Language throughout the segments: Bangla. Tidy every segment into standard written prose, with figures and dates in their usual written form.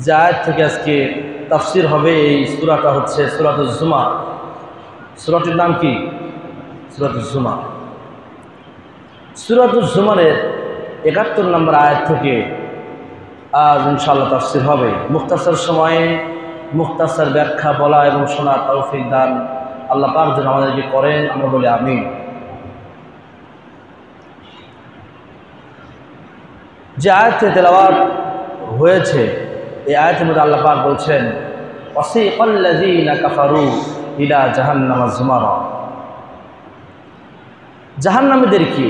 যে আয়াত থেকে আজকে তাফসির হবে, এই সূরাটা হচ্ছে সূরাতুজ জুমার। সূরাটির নাম কি? সূরাতুজ জুমার। সূরাতুজ জুমারের ৭১ নম্বর আয়াত থেকে আজ ইনশাআল্লাহ তাফসির হবে। মুখতাসার সময়ে মুখতাসার ব্যাখ্যা বলা এবং শোনার তৌফিক দান আল্লাহ পাক যেন আমাদেরকে করেন, আমরা বলি আমিন। যে আয়াতে তেলাওয়াত হয়েছে এই আয়াতের মধ্যে আল্লাহ পাক বলছেন, ওয়াসিকাল্লাযীনা কাফারু ইলা জাহান্নামা যুমারা। জাহান্নামীদেরকে,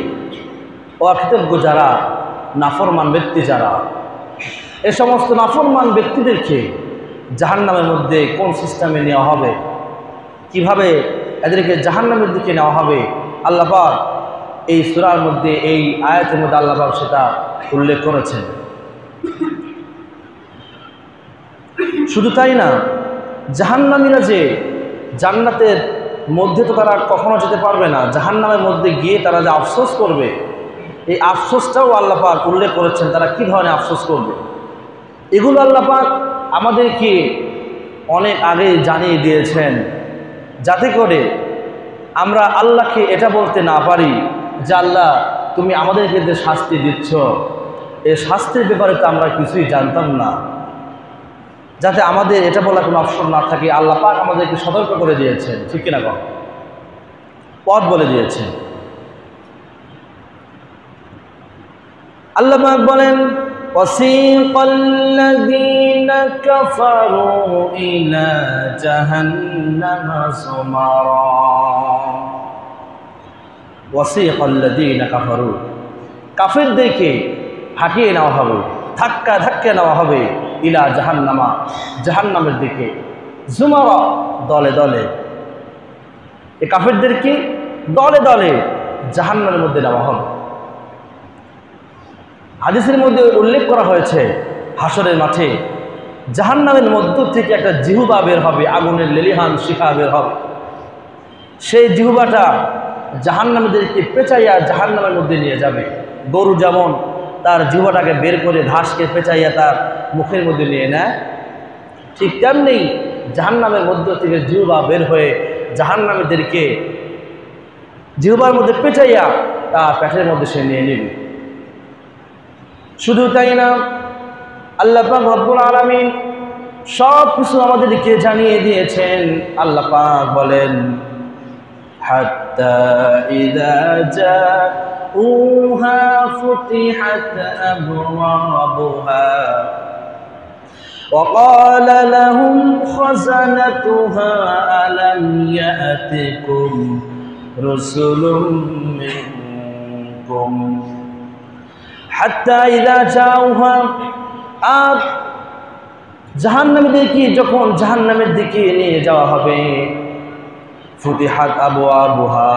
অকৃতজ্ঞ যারা, নাফরমান ব্যক্তি যারা, এ সমস্ত নাফরমান ব্যক্তিদেরকে জাহান্নামের মধ্যে কোন সিস্টেমে নেওয়া হবে, কিভাবে এদেরকে জাহান্নামের দিকে নেওয়া হবে, আল্লাহ পাক এই সূরার মধ্যে, এই আয়াতের মধ্যে আল্লাহ পাক সেটা উল্লেখ করেছেন। শুধু তাই না, জাহান্নামীরা যে জান্নাতের মধ্যে তো তারা কখনো যেতে পারবে না, জাহান্নামের মধ্যে গিয়ে তারা যে আফসোস করবে, এই আফসোসটাও আল্লাহ পাক উল্লেখ করেছেন। তারা কী ধরনের আফসোস করবে এগুলো আল্লাহ পাক আমাদেরকে অনেক আগে জানিয়ে দিয়েছেন, যাতে করে আমরা আল্লাহকে এটা বলতে না পারি যে আল্লাহ তুমি আমাদেরকে যে শাস্তি দিচ্ছ, এই শাস্তির ব্যাপারে তো আমরা কিছুই জানতাম না। যাতে আমাদের এটা বলার কোনো অপশন না থাকে, আল্লাহ পাক আমাদেরকে সতর্ক করে দিয়েছেন, ঠিক কিনা কম পথ বলে দিয়েছেন। আল্লাহ পাক বলেন, ওয়াসিকাল্লাযীনা কাফারু ইলা জাহান্নামা যুমারা। ওয়াসিকাল্লাযীনা কাফারু, কাফেরদেরকে হাঁটিয়ে নেওয়া হবে, ধাক্কা ধাক্কা নেওয়া হবে, ইলা জাহান্নামা, জাহান্নামের দিকে, যুমারা, দলে দলে। এই কাফেরদেরকে দলে দলে জাহান্নামের মধ্যে নেওয়া হবে। হাদিসের মধ্যে উল্লেখ করা হয়েছে, হাসরের মাঠে জাহান্নামের মধ্য থেকে একটা জিহ্বা বের হবে, আগুনের লেলিহান শিখা বের হবে। সেই জিহ্বাটা জাহান্নামীদেরকে পেঁচাইয়া জাহান্নামের মধ্যে নিয়ে যাবে। গরু যেমন তার জিহ্বাটাকে বের করে ঘাসকে পেঁচাইয়া তার মুখের মধ্যে নিয়ে নেয়, ঠিক তেমনি জাহান্নামের মধ্য থেকে জিহ্বা বের হয়ে জাহান্নামীদেরকে জিহ্বার মধ্যে পেঁচাইয়া তার পেটের মধ্যে সে নিয়ে নেবে। শুধু তাই না, আল্লাহ পাক রব্বুল আলামিন সব কিছু আমাদেরকে জানিয়ে দিয়েছেন। আল্লাহ পাক বলেন, হাত্তা ইযা জাউহা ফুতিহাত আবওয়াবুহা ওয়া ক্বালা লাহুম খাযানাতুহা আলাম ইয়াতিকুম রাসূলুম মিনকুম। হাত্তা ইযা জাউহা, আর জাহান্নামীদেরকে যখন জাহান্নামের দিকে নিয়ে যাওয়া হবে, ফুতিহাত আবওয়াবুহা,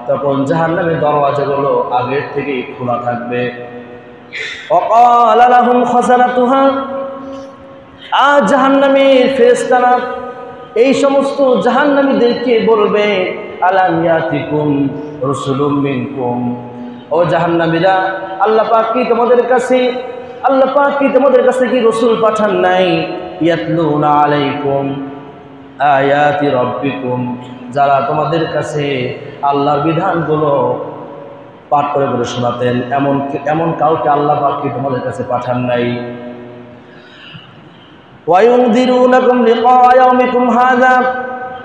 তখন জাহান্নামের দরওয়াজাগুলো আগের থেকেই খোলা থাকবে। ওয়া ক্বালা লাহুম খাযানাতুহা, আর জাহান্নামের ফেরেশতারা এই সমস্ত জাহান্নামীদেরকে বলবে, আলাম ইয়াতিকুম রাসূলুম মিনকুম, ও জাহান্নামীরা, আল্লাহ পাক কি তোমাদের কাছে, আল্লাহ পাক কি তোমাদের কাছে কি রাসূল পাঠান নাই? ইয়াতলুনা আলাইকুম আয়াতি রাব্বিকুম, যারা তোমাদের কাছে আল্লাহর বিধানগুলো পাঠ করে করে শোনাতেন, এমন কাউকে আল্লাহ পাক কি তোমাদের কাছে পাঠান নাই? ওয়ায়ুনদিরুনাকুম লিকা ইয়াউমিকুম হাযা,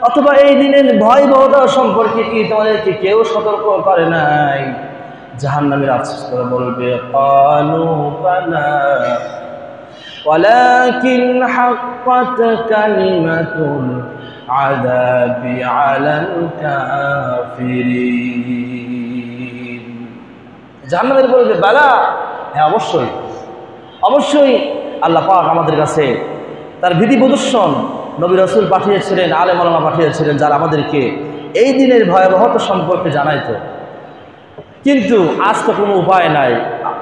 অথবা এই দিনের ভয়াবহতা সম্পর্কে কি তোমাদেরকে কেউ সতর্ক করে নাই? জাহান্নামীরা আফসোস করে বলবে, ক্বালু বালা ওয়ালাকিন হাক্কাত কালিমাতুল আযাবি আলাল কাফিরিন। জাহান্নামীরা বলবে, বালা, হ্যাঁ অবশ্যই অবশ্যই আল্লাহ পাক আমাদের কাছে তার বিধি প্রদর্শন নবী রাসূল পাঠিয়েছিলেন, আলেম ওলামা পাঠিয়েছিলেন, যারা আমাদেরকে এই দিনের ভয়াবহতা সম্পর্কে জানাইতো। কিন্তু আজ তো কোনো উপায় নাই।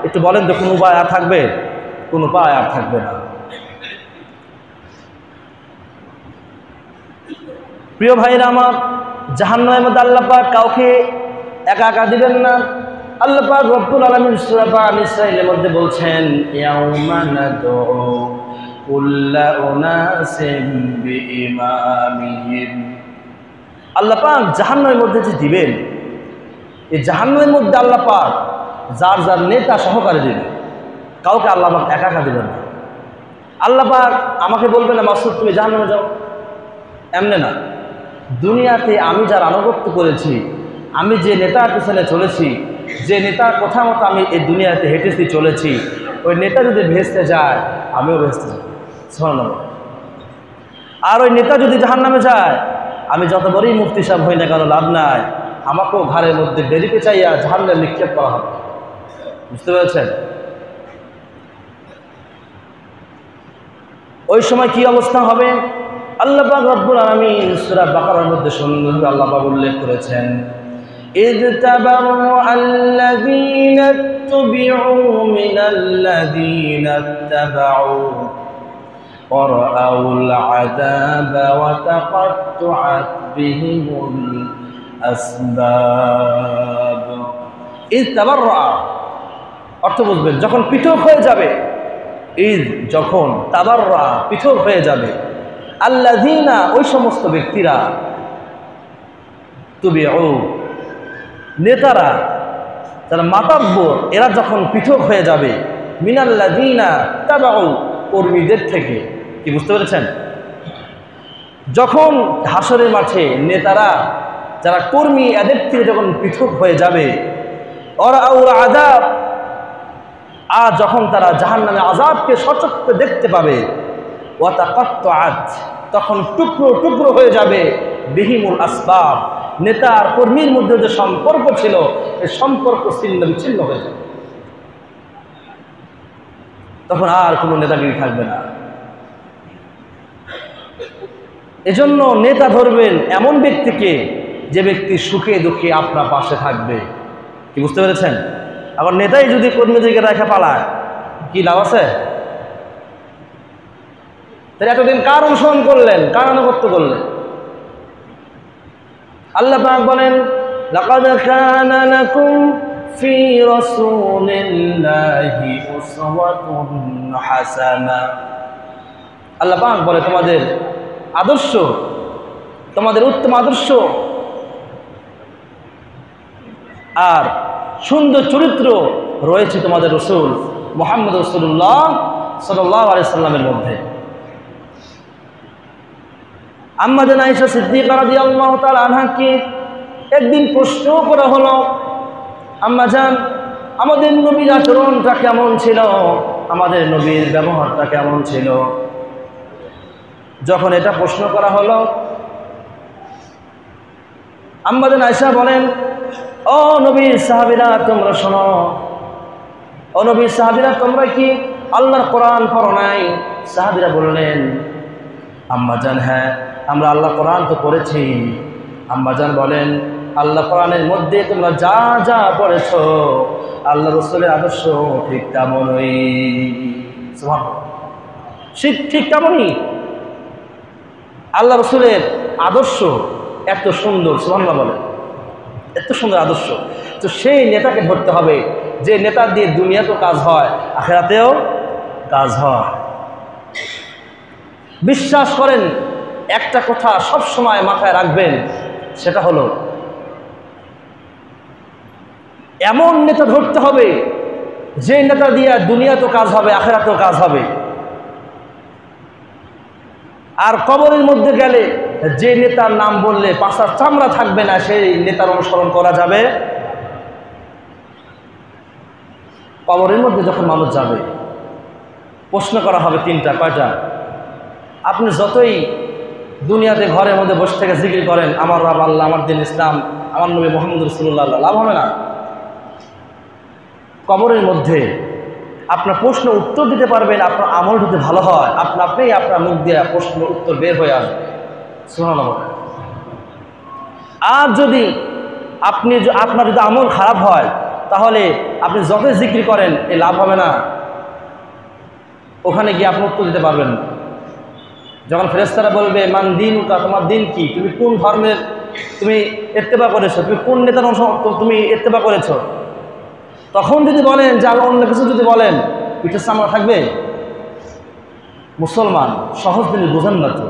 একটু বলেন তো, কোনো উপায় আর থাকবে? কোনো উপায় আর থাকবে না। প্রিয় ভাইরা আমার, জাহান্নামের মধ্যে আল্লাহ পাক কাউকে একা একা দিবেন না। আল্লাহ পাক রব্বুল আলামিন সূরা নিসার মধ্যে বলছেন, ইয়াউমা নাদউ কুল্লা উনাসিম বিইমামিহিম। আল্লাহ পাক জাহান্নামের মধ্যে যে দিবেন, এই জাহান্নামের মধ্যে আল্লাহ পাক যার যার নেতা সহকারে দিবেন, কাউকে আল্লাহ পাক একা একা দিবেন না। আল্লাহ পাক আমাকে বলবে না মাসুদ তুমি জাহান্নামে যাও, এমনি না। দুনিয়াতে আমি যার আনুগত্য করেছি, আমি যে নেতার পিছনে চলেছি, যে নেতার কথা মতো আমি এই দুনিয়াতে হেঁটেছি চলেছি, ওই নেতা যদি ভেস্তে যায় আমিও ভেস্তে যাব। সুবহানাল্লাহ। আর ওই নেতা যদি জাহান্নামে যায়, আমি যত বড়ই মুফতি সাহেব হই না কেন লাভ নাই, আমাকেও ঘাড়ের মধ্যে বেরিতে চাইয়া জাহান্নামে নিক্ষেপ করা হবে। বুঝতে পেরেছেন? ওই সময় কি অবস্থা হবে আল্লাহ পাক রব্বুল আলামিন সূরা বাকারার মধ্যে সুন্দরভাবে আল্লাহ পাক উল্লেখ করেছেন, ইয তাবাররা'আল্লাযীনা ইত্তুবি'উ মিনাল্লাযীনা ইত্তাবা'উ ওয়া রাআউল আযাবা ওয়া তাকাত্তুআত বিহিমুল আসবাব। ইয তাবাররা'a অর্থ বুঝবেন, যখন পৃথক হয়ে যাবে, ঈদ যখন তাবাররা পৃথক হয়ে যাবে, আল্লাযীনা ওই সমস্ত ব্যক্তিরা, তুবিউ নেতারা যারা মাতাব্বর, এরা যখন পৃথক হয়ে যাবে, মিনাল্লাযীনা তাবাউ কর্মীদের থেকে। কি বুঝতে পেরেছেন? যখন হাসরের মাঠে নেতারা যারা কর্মী এদের থেকে যখন পৃথক হয়ে যাবে, ওয়ারাউল আযাব, আর যখন তারা জাহান্নামে আযাবকে সচক্ষে দেখতে পাবে, ওয়া তাকাত্তুআত তখন টুকরো টুকরো হয়ে যাবে বিহিমুল আসবাব, নেতা আর কর্মীর মধ্যে যে সম্পর্ক ছিল এই সম্পর্ক ছিন্ন বিচ্ছিন্ন হয়ে যাবে। তখন আর কোনো নেতাগিরি থাকবে না। এজন্য নেতা ধরবেন এমন ব্যক্তিকে যে ব্যক্তি সুখে দুঃখে আপনার পাশে থাকবে। কি বুঝতে পেরেছেন? আবার নেতাই যদি কর্মীদেরকে রেখে পালায়, কি লাভ আছে? তাহলে এতদিন কার অনুসরণ করলেন, কার আনুগত্য করলেন? আল্লাহ পাক বলেন, লাকাদ কানা লাকুম ফি রাসূলিল্লাহি উসওয়াতুন হাসানাহ। আল্লাহ পাক বলে তোমাদের আদর্শ, তোমাদের উত্তম আদর্শ আর সুন্দর চরিত্র রয়েছে তোমাদের রাসূল মুহাম্মদ রাসূলুল্লাহ সাল্লাল্লাহু আলাইহি সাল্লামের মধ্যে। আম্মা জান আয়েশা সিদ্দিকা রাদিয়াল্লাহু তাআলা আনহাকে একদিন প্রশ্ন করা হলো, আম্মা জান আমাদের নবীর আচরণটা কেমন ছিল, আমাদের নবীর ব্যবহারটা কেমন ছিল? যখন এটা প্রশ্ন করা হলো, আম্মা জান আয়েশা বলেন, ও নবীর সাহাবীরা তোমরা শোনো, ও নবীর সাহাবীরা তোমরা কি আল্লাহর কোরআন পড়ো নাই? সাহাবীরা বললেন, আম্মাজান হ্যাঁ আমরা আল্লাহ কোরআন তো পড়েছি। আম্মাজান বলেন, আল্লাহ কোরআনের মধ্যে তোমরা যা যা পড়েছো আল্লাহ রাসূলের আদর্শ ঠিক তেমনই। সুবহানাল্লাহ, ঠিক তেমনই আল্লাহ রাসূলের আদর্শ এত সুন্দর। সুবহানাল্লাহ বলেন, এত সুন্দর আদর্শ। তো সেই নেতাকে ধরতে হবে যে নেতা দিয়ে দুনিয়াতেও কাজ হয়, আখিরাতেও কাজ হয়। বিশ্বাস করেন, একটা কথা সব সময় মাথায় রাখবেন, সেটা হলো এমন নেতা ধরতে হবে যে নেতা দিয়ে দুনিয়াতেও কাজ হবে, আখিরাতেও কাজ হবে। আর কবরের মধ্যে গেলে যে নেতার নাম বললে পাছার চামড়া থাকবে না, সেই নেতার অনুসরণ করা যাবে। কবরের মধ্যে যখন মানুষ যাবে প্রশ্ন করা হবে তিনটা। কয়টা? আপনি যতই দুনিয়াতে ঘরের মধ্যে বসে থেকে জিকির করেন, আমার রব আল্লাহ, আমার দিন ইসলাম, আমার নবী মুহাম্মদ রাসূলুল্লাহ, লাভ হবে না। কবরের মধ্যে আপনার প্রশ্ন উত্তর দিতে পারবেন, আপনার আমল যদি ভালো হয় আপনিই আপনার মুখ দিয়ে প্রশ্ন উত্তর বের হয়ে আসবে। সুবহানাল্লাহ। আর যদি আপনার যদি আমল খারাপ হয় তাহলে আপনি যতই জিকির করেন এই লাভ হবে না, ওখানে গিয়ে আপনি উত্তর দিতে পারবেন না। যখন ফেরেশতারা বলবে মান দীনুকা, তোমার দিন কি, তুমি কোন ধর্মের তুমি ইত্তেবা করেছো, তুমি কোন নেতার তুমি ইত্তেবা করেছো, তখন যদি বলেন যে অন্য কিছু যদি বলেন, পিঠের চামড়া থাকবে? মুসলমান সহজ দিনে বোঝেন না তো।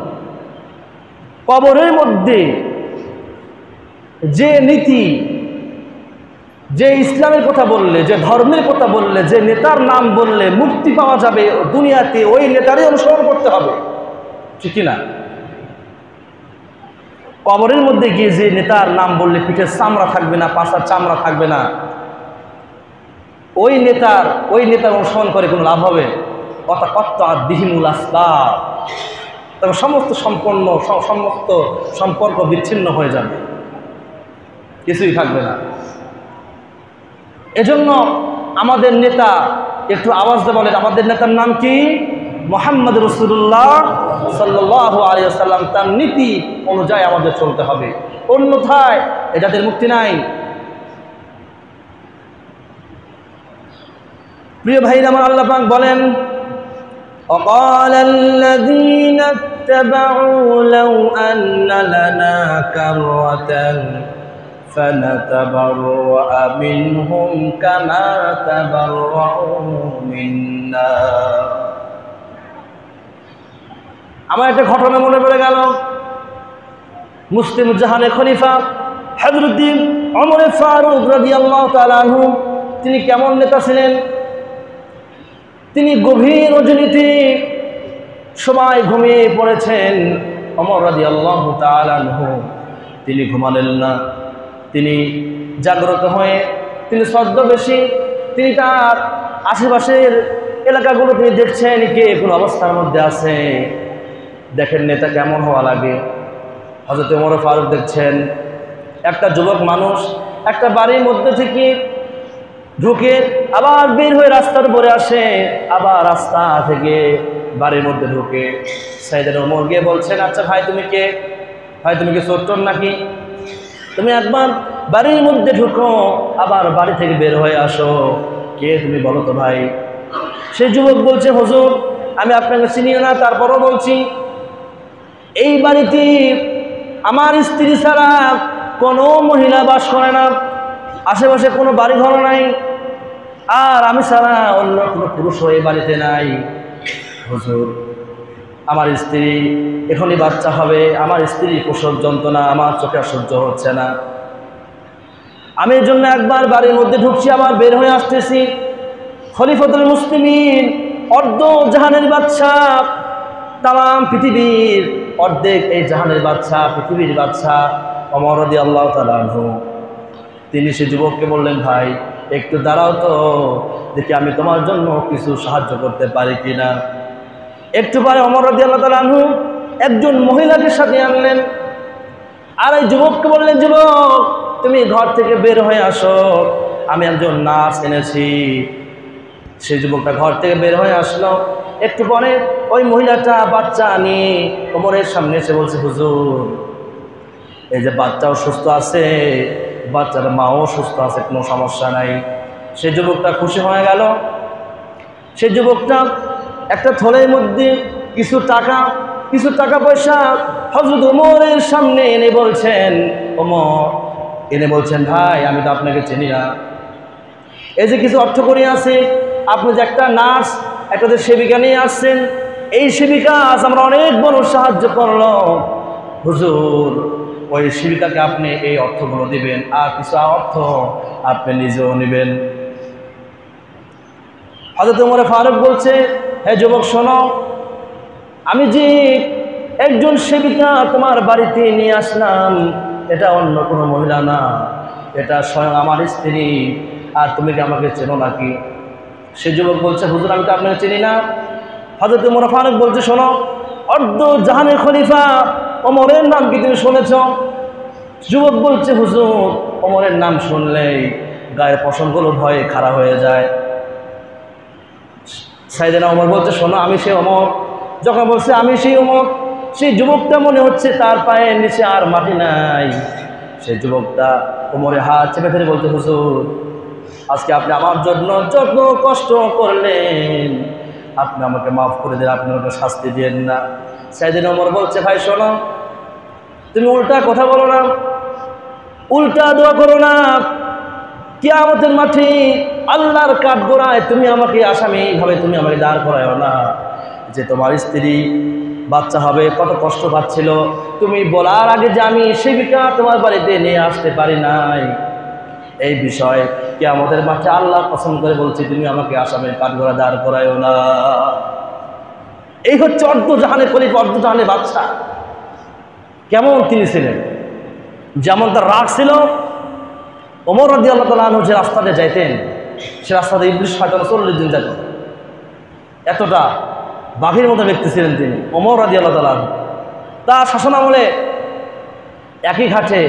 কবরের মধ্যে যে নীতি, যে ইসলামের কথা বললে, যে ধর্মের কথা বললে, যে নেতার নাম বললে মুক্তি পাওয়া যাবে দুনিয়াতে, ওই নেতারই অনুসরণ করতে হবে, ঠিক কিনা? কবরের মধ্যে গিয়ে যে নেতার নাম বললে পিঠের চামড়া থাকবে না, পাছার চামড়া থাকবে না, ওই নেতার অনুসরণ করে কোনো লাভ হবে? তবে সমস্ত সম্পর্ক বিচ্ছিন্ন হয়ে যাবে, কিছুই থাকবে না। এজন্য আমাদের নেতা, একটু আওয়াজ দিয়ে বলেন, আমাদের নেতার নাম কি? মুহাম্মদ রাসূলুল্লাহ সাল্লাল্লাহু আলাইহি ওয়াসাল্লাম। তার নীতি অনুযায়ী আমাদের চলতে হবে, অন্যথায় এটাদের মুক্তি নাই। প্রিয় ভাইরা আমার, আল্লাহ পাক বলেন, وقال الذين اتبعوا لو أن لنا كرة فنتبرأ منهم كما تبرأوا منا। আমার একটা ঘটনা মনে পড়ে গেল। মুসলিম জাহানের খলিফা হযরত ওমর ফারুক রাদিয়াল্লাহু তাআলা আনহু, তিনি কেমন নেতা ছিলেন? তিনি গভীর রজনীতে সবাই ঘুমিয়ে পড়েছেন, ওমর রাদিয়াল্লাহু তাআলা আনহু তিনি ঘুমালেন না। তিনি জাগ্রত হয়ে তিনি ছদ্মবেশী, তিনি তার আশেপাশের এলাকাগুলো তিনি দেখছেন কে কোন অবস্থার মধ্যে আছে। দেখেন নেতা কেমন হওয়া লাগে। হযরত ওমর ফারুক দেখছেন একটা যুবক মানুষ একটা বাড়ির মধ্যে থেকে ঢুকে আবার বের হয়ে রাস্তার উপরে আসে, আবার রাস্তা থেকে বাড়ির মধ্যে ঢুকে। সাইয়েদনা ওমর গিয়ে বলছেন, আচ্ছা ভাই তুমি কে? ভাই তুমি কি চোর নাকি? তুমি একবার বাড়ির মধ্যে ঢুকো আবার বাড়ি থেকে বের হয়ে আসো, কে তুমি বলো তো ভাই? সেই যুবক বলছে, হুজুর আমি আপনাকে চিনি না, তারপরও বলছি এই বাড়িতে আমার স্ত্রী ছাড়া কোনো মহিলা বাস করে না, আশেপাশে কোনো বাড়ি ঘর নাই, আর আমি ছাড়া অন্য কোনো পুরুষও এই বাড়িতে নাই। হুজুর আমার স্ত্রী এখনই বাচ্চা হবে, আমার স্ত্রী প্রসব যন্ত্রণা আমার চোখে সহ্য হচ্ছে না, আমি এর জন্য একবার বাড়ির মধ্যে ঢুকছি আবার বের হয়ে আসতেছি। খলিফাতুল মুসলিমিন, অর্ধ জাহানের বাদশা, তাম পৃথিবীর অর্ধেক এই জাহানের বাদশা, পৃথিবীর বাদশা ওমর রাদিয়াল্লাহু তাআলা আনহু, তিনি সে যুবককে বললেন, ভাই একটু দাঁড়াও তো, দেখি আমি তোমার জন্য কিছু সাহায্য করতে পারি কিনা। একটু পরে ওমর রাদিয়াল্লাহু তাআলা আনহু একজন মহিলাকে সাথে আনলেন, আর এই যুবককে বললেন, যুবক তুমি ঘর থেকে বের হয়ে আসো, আমি একজন নার্স এনেছি। সেই যুবকটা ঘর থেকে বের হয়ে আসলো। একটু পরে ওই মহিলাটা বাচ্চা নিয়ে ওমরের সামনে এসে বলছে, হুজুর এই যে বাচ্চাও সুস্থ আছে, বাচ্চার মাও সুস্থ আছে, কোনো সমস্যা নাই। সেই যুবকটা খুশি হয়ে গেল। সেই যুবকটা একটা থলের মধ্যে কিছু টাকা পয়সা হযরত ওমরের সামনে এনে বলছেন, ভাই আমি তো আপনাকে চিনি না, এই যে কিছু অর্থ করি আছে, আপনি যে একটা নার্স একটা যে সেবিকা নিয়ে আসছেন, এই সেবিকা আজ আমরা অনেক বড় সাহায্য করলো, হুজুর ওই সেবিকাকে আপনি এই অর্থগুলো দিবেন, আর কিছু অর্থ আপনি নিজেও নেবেন। হযরত ওমর ফারুক বলছে, হে যুবক শোনো, আমি যে একজন সেবিকা তোমার বাড়িতে নিয়ে আসলাম, এটা অন্য কোনো মহিলা না, এটা স্বয়ং আমার স্ত্রী, আর তুমি কি আমাকে চেনো নাকি? সে যুবক বলছে, হুজুর আমি তো আপনাকে চিনি না। হযরত ওমর ফারুক বলছে, শোনো, অর্ধ জাহানের খলিফা ওমরের নাম কি তুমি শুনেছ? যুবক বলছে, হুজুর ওমরের নাম শুনলেই গায়ের পশমগুলো ভয়ে খাড়া হয়ে যায়। সাইয়েদনা ওমর বলছে, শোনো আমি সেই ওমর। যখন বলছে আমি সেই ওমর, সেই যুবকটা মনে হচ্ছে তার পায়ের নিচে আর মাটি নাই। সেই যুবকটা ওমরের হাত চেপে ধরে বলছে, হুজুর আজকে আপনি আমার জন্য যত কষ্ট করলেন, আপনি আমাকে মাফ করে দেন, আপনি আমাকে শাস্তি দিয়েন না। সাইয়েদনা ওমর বলছে, ভাই শোনো, তুমি উল্টা কথা বলো না, উল্টা দোয়া করো না, কিয়ামতের মাঠে আল্লাহর কাঠগড়ায় তুমি আমাকে আসামি ভাবে তুমি আমাকে দাঁড় করায়ও না। যে তোমার স্ত্রী বাচ্চা হবে কত কষ্ট পাচ্ছিল, তুমি বলার আগে যে আমি সেবিকা তোমার বাড়িতে নিয়ে আসতে পারি নাই, এই বিষয়ে কিয়ামতের মাঠে আল্লাহ কসম করে বলছি তুমি আমাকে আসামের কাঠগড়া দাঁড় করায়ও না। এই হচ্ছে অর্ধ জাহানের খলিফা, অর্ধ জাহানের বাদশা। কেমন তিনি ছিলেন, যেমন তার রাগ ছিল। ওমর রাদিয়াল্লাহু তাআলা আনহু যে রাস্তাতে যাইতেন, সে রাস্তাতে ইবলিস শয়তান 40 দিন যেত। এতটা বাঘের মতো ব্যক্তি ছিলেন তিনি, ওমর রাদিয়াল্লাহু তাআলা আনহু। তার শাসনামলে একই ঘাটে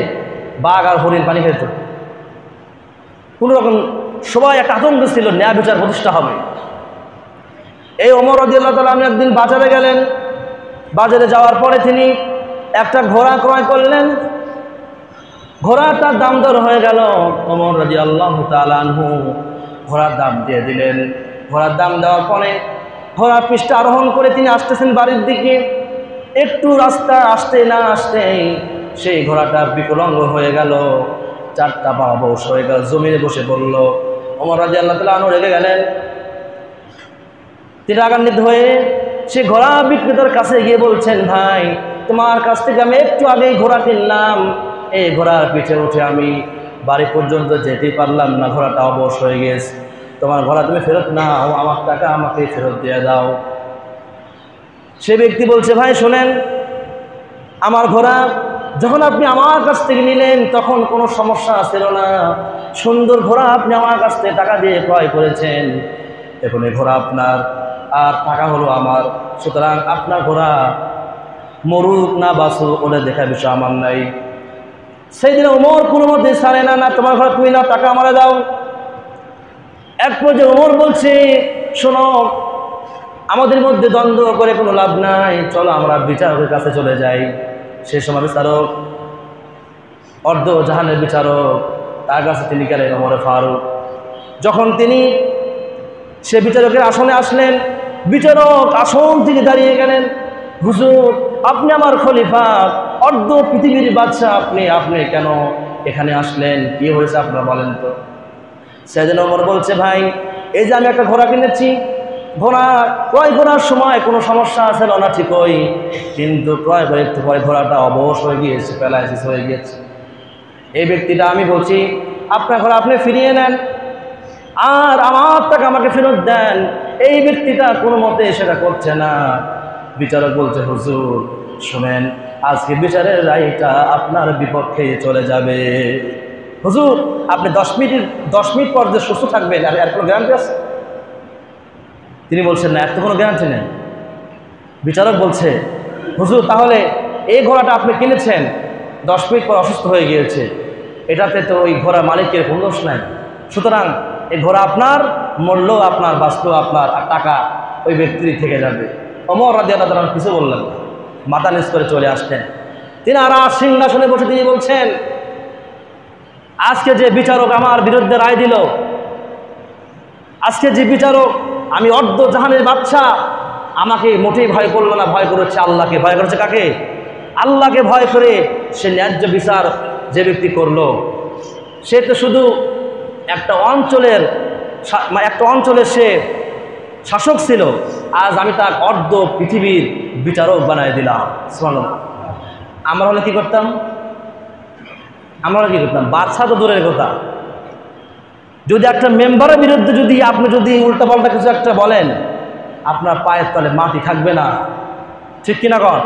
বাঘ আর হরিণ পানি খেত। কোনো রকম সবাই একটা আতঙ্ক ছিল, ন্যায় বিচার প্রতিষ্ঠা হবে। এই ওমর রাদিয়াল্লাহু তাআলা আনহু একদিন বাজারে গেলেন। বাজারে যাওয়ার পরে তিনি একটা ঘোড়া ক্রয় করলেন। ঘোড়াটার দাম দর হয়ে গেল। ওমর রাদিয়াল্লাহু তাআলা আনহু ঘোড়ার দাম দিয়ে দিলেন। ঘোড়ার দাম দেওয়ার পরে ঘোড়ার পৃষ্ঠে আরোহণ করে তিনি আসতেছেন বাড়ির দিকে। একটু রাস্তা আসতে না আসতেই সেই ঘোড়াটা বিকলাঙ্গ হয়ে গেল, চারটা পা অবশ হয়ে গেল, জমিনে বসে পড়ল। ওমর রাদিয়াল্লাহু তাআলা আনহু রেগে গেলেন। তিনি রাগান্বিত হয়ে সে ঘোড়া বিক্রেতার কাছে গিয়ে বলছেন, ভাই তোমার কাছ থেকে আমি একটু আগেই ঘোড়া কিনলাম, এই ঘোড়ার পিঠে উঠে আমি বাড়ি পর্যন্ত যেতে পারলাম না, ঘোড়াটা অবশ হয়ে গেছে। তোমার ঘোড়া তুমি ফেরত নাও, আমার টাকা আমাকে ফেরত দিয়ে দাও। সে ব্যক্তি বলছে, ভাই শোনেন, আমার ঘোড়া যখন আপনি আমার কাছ থেকে নিলেন তখন কোনো সমস্যা ছিল না, সুন্দর ঘোড়া আপনি আমার কাছ থেকে টাকা দিয়ে ক্রয় করেছেন, এখন এই ঘোড়া আপনার আর টাকা হলো আমার, সুতরাং আপনার ঘোড়া মরুক না বাসুক ওদের দেখার বিষয় আমার নাই। সেই দিনে ওমর কোনো মধ্যে ছাড়ে না, না তোমার ঘোড়া তুমি না, টাকা আমারে দাও। এক পর্যায়ে ওমর বলছে, শোনো, আমাদের মধ্যে দ্বন্দ্ব করে কোনো লাভ নাই, চলো আমরা বিচারকের কাছে চলে যাই। সেই সময় বিচারক, অর্ধ জাহানের বিচারক, তার কাছে তিনি গেলেন ওমর ফারুক। যখন তিনি সে বিচারকের আসনে আসলেন, বিচারক আসন থেকে দাঁড়িয়ে গেলেন, হুজুর আপনি আমার খলিফা, অর্ধ পৃথিবীর বাদশা, আপনি কেন এখানে আসলেন, কি হয়েছে আপনারা বলেন তো। সেদিন ওমর বলছে, ভাই এই যে আমি একটা ঘোড়া কিনেছি, ঘোড়া ক্রয় করার সময় কোনো সমস্যা ছিল না ঠিকই, কিন্তু ক্রয় করে একটু পরে ঘোড়াটা অবশ হয়ে গিয়েছে, প্যারালাইসিস হয়ে গিয়েছে। এই ব্যক্তিটা আমি বলছি আপনার ঘোড়া আপনি ফিরিয়ে নেন আর আমার টাকা আমাকে ফেরত দেন। এই ব্যক্তিটা কোনো মতে সেটা করছে না। বিচারক বলছে, হুজুর শুনেন, আজকে বিচারের রায়টা আপনার বিপক্ষে চলে যাবে। হুজুর আপনি 10 মিনিট পর যে সুস্থ থাকবেন আর কোনো গ্যারান্টি আছে? তিনি বলছেন, না, এত কোনো গ্যারান্টি নেই। বিচারক বলছে, হুজুর তাহলে এই ঘোড়াটা আপনি কিনেছেন, 10 মিনিট পর অসুস্থ হয়ে গিয়েছে, এটাতে তো ওই ঘোড়া মালিকের কোনো দোষ নাই, সুতরাং এই ঘোড়া আপনার, মূল্য আপনার, বাস্তু আপনার, আর টাকা ওই ব্যক্তির থেকে যাবে। ওমর রাদিয়াল্লাহু তাআলা কিছু বললেন, মাথা নিচ করে চলে আসতেন। তিনি আর সিংহাসনে বসে তিনি বলছেন, আজকে যে বিচারক আমার বিরুদ্ধে রায় দিল, আজকে যে বিচারক, আমি অর্ধ জাহানের বাদশা, আমাকে মোটেই ভয় করলো না, ভয় করেছে আল্লাহকে। ভয় করেছে কাকে? আল্লাহকে ভয় করে সে ন্যায্য বিচার যে ব্যক্তি করলো, সে তো শুধু একটা অঞ্চলের সে শাসক ছিল, আজ আমি তার অর্ধ পৃথিবীর বিচারক বানাই দিলাম। সুবহানাল্লাহ। আমরা হলে কি করতাম? বাদশা তো দূরের কথা, যদি একটা মেম্বারের বিরুদ্ধে আপনি উল্টাপাল্টা কিছু একটা বলেন, আপনার পায়ের তলে মাটি থাকবে না, ঠিক কিনা কন?